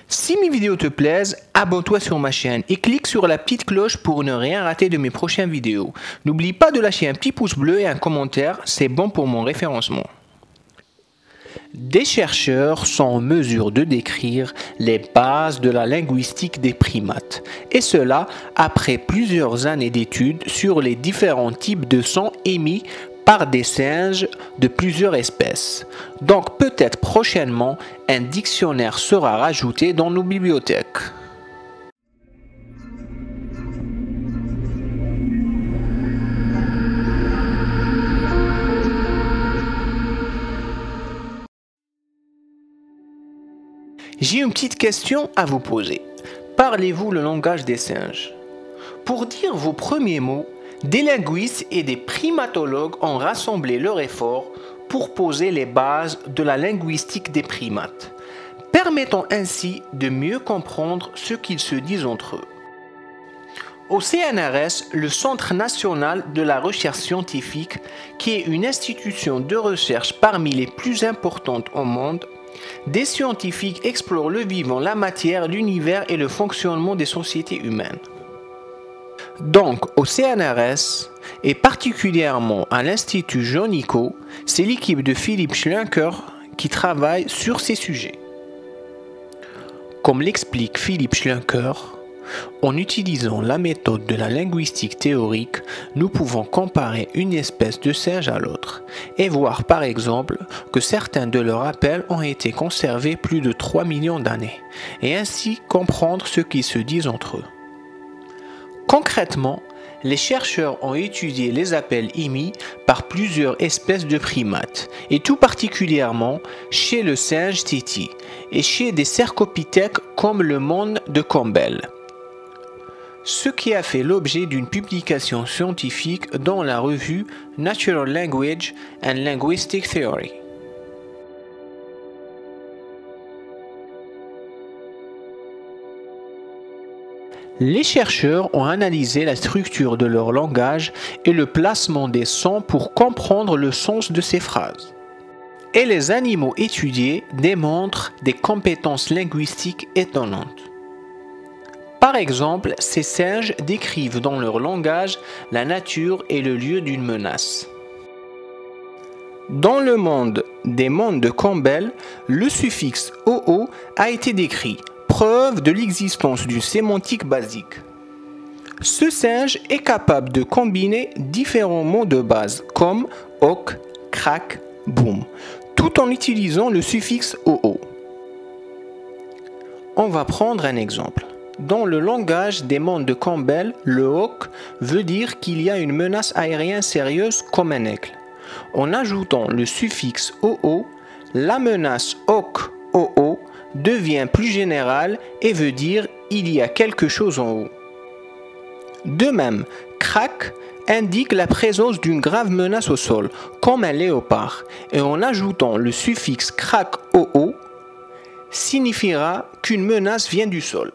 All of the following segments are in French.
Si mes vidéos te plaisent, abonne-toi sur ma chaîne et clique sur la petite cloche pour ne rien rater de mes prochaines vidéos. N'oublie pas de lâcher un petit pouce bleu et un commentaire, c'est bon pour mon référencement. Des chercheurs sont en mesure de décrire les bases de la linguistique des primates, et cela après plusieurs années d'études sur les différents types de sons émis par des singes de plusieurs espèces. Donc peut-être prochainement, un dictionnaire sera rajouté dans nos bibliothèques. J'ai une petite question à vous poser. Parlez-vous le langage des singes? Pour dire vos premiers mots, des linguistes et des primatologues ont rassemblé leurs efforts pour poser les bases de la linguistique des primates, permettant ainsi de mieux comprendre ce qu'ils se disent entre eux. Au CNRS, le Centre national de la recherche scientifique, qui est une institution de recherche parmi les plus importantes au monde, des scientifiques explorent le vivant, la matière, l'univers et le fonctionnement des sociétés humaines. Donc, au CNRS, et particulièrement à l'Institut Jonico, c'est l'équipe de Philipp Schlenker qui travaille sur ces sujets. Comme l'explique Philipp Schlenker, en utilisant la méthode de la linguistique théorique, nous pouvons comparer une espèce de singe à l'autre et voir par exemple que certains de leurs appels ont été conservés plus de 3 millions d'années et ainsi comprendre ce qu'ils se disent entre eux. Concrètement, les chercheurs ont étudié les appels émis par plusieurs espèces de primates, et tout particulièrement chez le singe titi et chez des cercopithèques comme le monde de Campbell, ce qui a fait l'objet d'une publication scientifique dans la revue Natural Language and Linguistic Theory. Les chercheurs ont analysé la structure de leur langage et le placement des sons pour comprendre le sens de ces phrases. Et les animaux étudiés démontrent des compétences linguistiques étonnantes. Par exemple, ces singes décrivent dans leur langage la nature et le lieu d'une menace. Dans le monde des mondes de Campbell, le suffixe OO a été décrit, preuve de l'existence d'une sémantique basique. Ce singe est capable de combiner différents mots de base comme ok, crack, boom, tout en utilisant le suffixe OO. On va prendre un exemple. Dans le langage des mondes de Campbell, le hawk veut dire qu'il y a une menace aérienne sérieuse comme un aigle. En ajoutant le suffixe OO, la menace hawk-OO devient plus générale et veut dire il y a quelque chose en haut. De même, crack indique la présence d'une grave menace au sol, comme un léopard, et en ajoutant le suffixe crack-OO, signifiera qu'une menace vient du sol.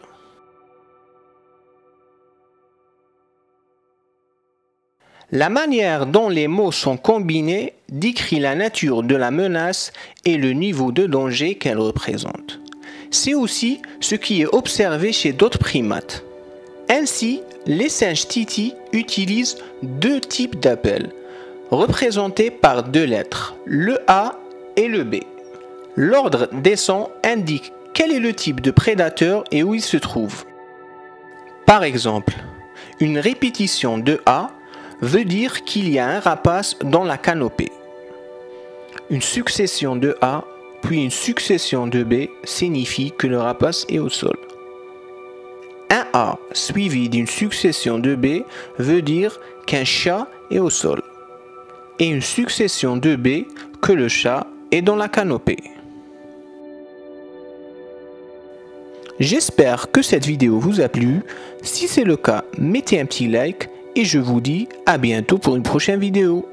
La manière dont les mots sont combinés décrit la nature de la menace et le niveau de danger qu'elle représente. C'est aussi ce qui est observé chez d'autres primates. Ainsi, les singes titi utilisent deux types d'appels, représentés par deux lettres, le A et le B. L'ordre des sons indique quel est le type de prédateur et où il se trouve. Par exemple, une répétition de A veut dire qu'il y a un rapace dans la canopée. Une succession de A puis une succession de B signifie que le rapace est au sol. Un A suivi d'une succession de B veut dire qu'un chat est au sol. Et une succession de B que le chat est dans la canopée. J'espère que cette vidéo vous a plu. Si c'est le cas, mettez un petit like et je vous dis à bientôt pour une prochaine vidéo.